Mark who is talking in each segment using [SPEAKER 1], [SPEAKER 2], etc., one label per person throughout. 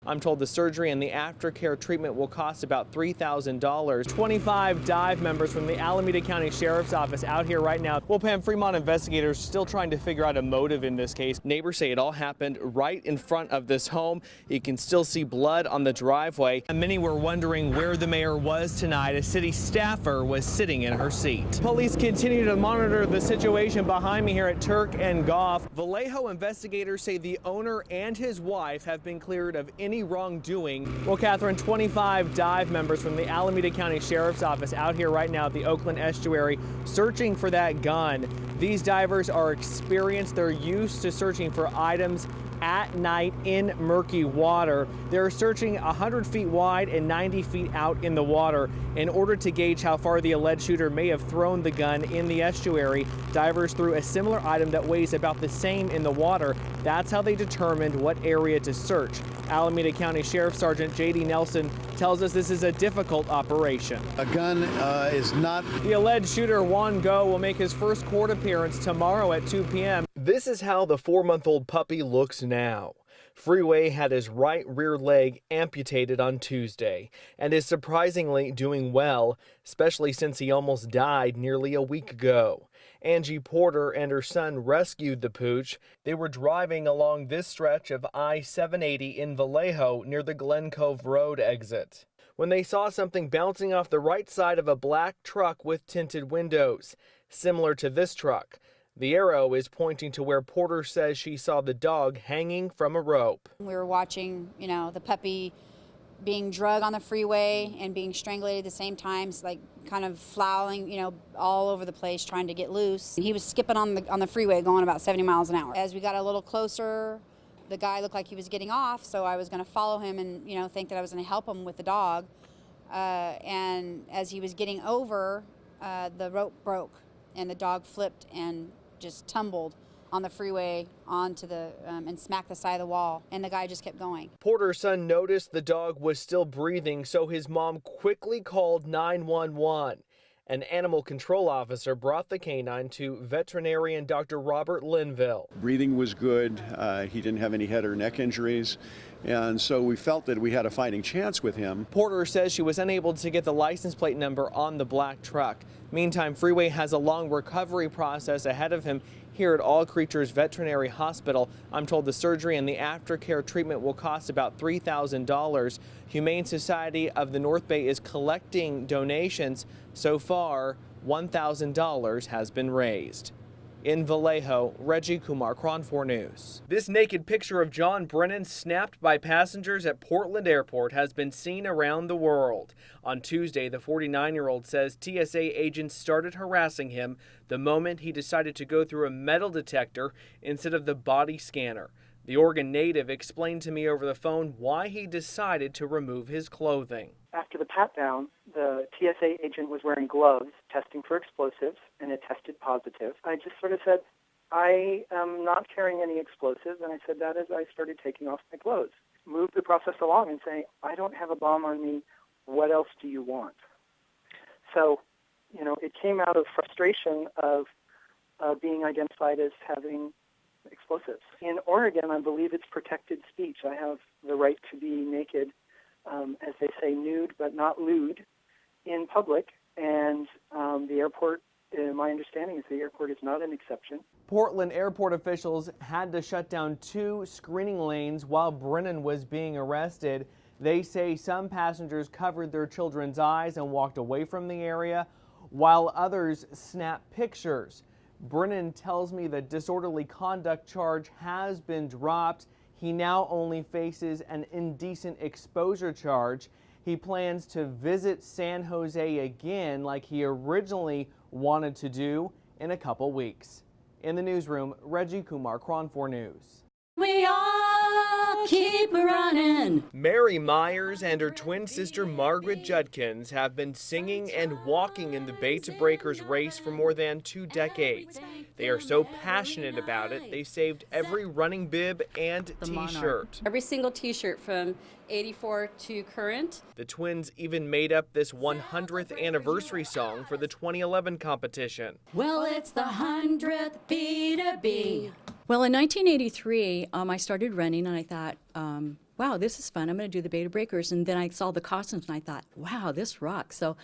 [SPEAKER 1] I'm told the surgery and the aftercare treatment will cost about $3,000. 25 dive members from the Alameda County Sheriff's Office out here right now. Well, Pam, Fremont investigators still trying to figure out a motive in this case. Neighbors say it all happened right in front of this home. You can still see blood on the driveway. And many were wondering where the mayor was tonight. A city staffer was sitting in her seat. Police continue to monitor the situation behind me here at Turk and Goff. Vallejo investigators say the owner and his wife have been cleared of any wrongdoing. Well, Catherine, 25 dive members from the Alameda County Sheriff's Office out here right now at the Oakland Estuary searching for that gun. These divers are experienced. They're used to searching for items at night in murky water. They're searching 100 feet wide and 90 feet out in the water in order to gauge how far the alleged shooter may have thrown the gun in the estuary. Divers threw a similar item that weighs about the same in the water. That's how they determined what area to search. Alameda County Sheriff Sergeant J.D. Nelson tells us this is a difficult operation.
[SPEAKER 2] A gun is not.
[SPEAKER 1] The alleged shooter, Juan Go, will make his first court appearance tomorrow at 2 p.m. This is how the 4-month-old puppy looks now. Freeway had his right rear leg amputated on Tuesday and is surprisingly doing well, especially since he almost died nearly a week ago. Angie Porter and her son rescued the pooch. They were driving along this stretch of I-780 in Vallejo near the Glen Cove Road exit when they saw something bouncing off the right side of a black truck with tinted windows, similar to this truck. The arrow is pointing to where Porter says she saw the dog hanging from a rope.
[SPEAKER 3] We were watching, the puppy being drugged on the freeway and being strangulated at the same time, like kind of flailing, all over the place trying to get loose. He was skipping on the freeway going about 70 miles an hour. As we got a little closer, the guy looked like he was getting off, so I was going to follow him and, think that I was going to help him with the dog. And as he was getting over, the rope broke and the dog flipped and just tumbled on the freeway onto and smacked the side of the wall, and the guy just kept going.
[SPEAKER 1] Porter's son noticed the dog was still breathing, so his mom quickly called 911. An animal control officer brought the canine to veterinarian Dr. Robert Linville.
[SPEAKER 2] Breathing was good. He didn't have any head or neck injuries. And so we felt that we had a fighting chance with him.
[SPEAKER 1] Porter says she was unable to get the license plate number on the black truck. Meantime, Freeway has a long recovery process ahead of him here at All Creatures Veterinary Hospital. I'm told the surgery and the aftercare treatment will cost about $3,000. Humane Society of the North Bay is collecting donations. So far, $1,000 has been raised. In Vallejo, Reggie Kumar, KRON 4 News. This naked picture of John Brennan snapped by passengers at Portland Airport has been seen around the world. On Tuesday, the 49-year-old says TSA agents started harassing him the moment he decided to go through a metal detector instead of the body scanner. The Oregon native explained to me over the phone why he decided to remove his clothing.
[SPEAKER 4] After the pat-down, the TSA agent was wearing gloves, testing for explosives, and it tested positive. I just sort of said, I am not carrying any explosives, and I said that as I started taking off my clothes. Moved the process along and saying, I don't have a bomb on me, what else do you want? So, it came out of frustration of being identified as having explosives. In Oregon, I believe it's protected speech. I have the right to be naked, as they say, nude but not lewd, in public, and the airport, my understanding is the airport is not an exception.
[SPEAKER 1] Portland airport officials had to shut down 2 screening lanes while Brennan was being arrested. They say some passengers covered their children's eyes and walked away from the area, while others snapped pictures. Brennan tells me the disorderly conduct charge has been dropped. He now only faces an indecent exposure charge. He plans to visit San Jose again like he originally wanted to do in a couple weeks. In the newsroom, Reggie Kumar, KRON 4 News.
[SPEAKER 5] We all keep running.
[SPEAKER 1] Mary Myers and her twin sister Margaret Judkins have been singing and walking in the Bay to Breakers race for more than 2 decades. They are so passionate about it, they saved every running bib and t-shirt.
[SPEAKER 5] Every single t-shirt from 84 to current.
[SPEAKER 1] The twins even made up this 100th anniversary song for the 2011 competition.
[SPEAKER 5] Well, it's the 100th B to B. Well, in 1983, I started running, and I thought,
[SPEAKER 6] wow, this is fun. I'm going to do the Beta Breakers. And then I saw the costumes and I thought, wow, this rocks. So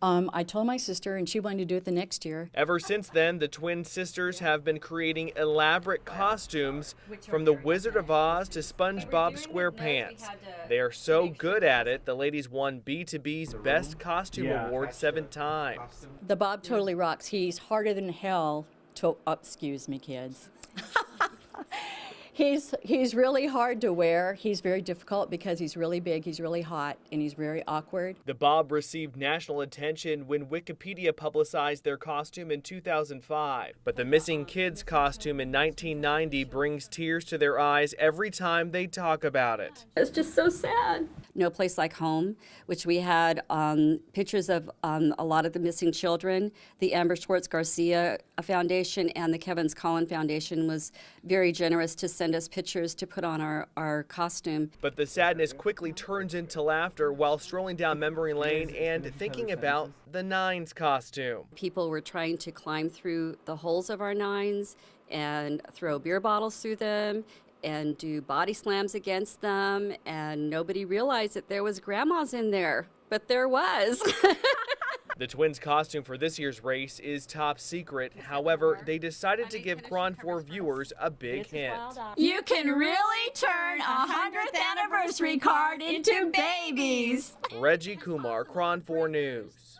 [SPEAKER 6] I told my sister and she wanted to do it the next year.
[SPEAKER 1] Ever since then, the twin sisters have been creating elaborate costumes from the Wizard of Oz to SpongeBob SquarePants. They are so good at it, the ladies won B2B's Best Costume Award 7 times.
[SPEAKER 6] The Bob totally rocks. He's harder than hell to, excuse me, kids. He's really hard to wear. He's very difficult because he's really big, he's really hot, and he's very awkward.
[SPEAKER 1] The Bob received national attention when Wikipedia publicized their costume in 2005. But the missing kids costume in 1990 brings tears to their eyes every time they talk about it.
[SPEAKER 5] It's just so sad.
[SPEAKER 6] No Place Like Home, which we had pictures of a lot of the missing children. The Amber Schwartz Garcia Foundation and the Kevin's Collin Foundation was very generous to send us pictures to put on our costume.
[SPEAKER 1] But the sadness quickly turns into laughter while strolling down memory lane and thinking about the Nines costume.
[SPEAKER 6] People were trying to climb through the holes of our Nines and throw beer bottles through them and do body slams against them, and nobody realized that there was grandmas in there, but there was.
[SPEAKER 1] The twins' costume for this year's race is top secret. However, they decided to give KRON 4 viewers a big hint.
[SPEAKER 6] You can really turn a 100th anniversary card into babies.
[SPEAKER 1] REGGIE KUMAR, KRON 4 News.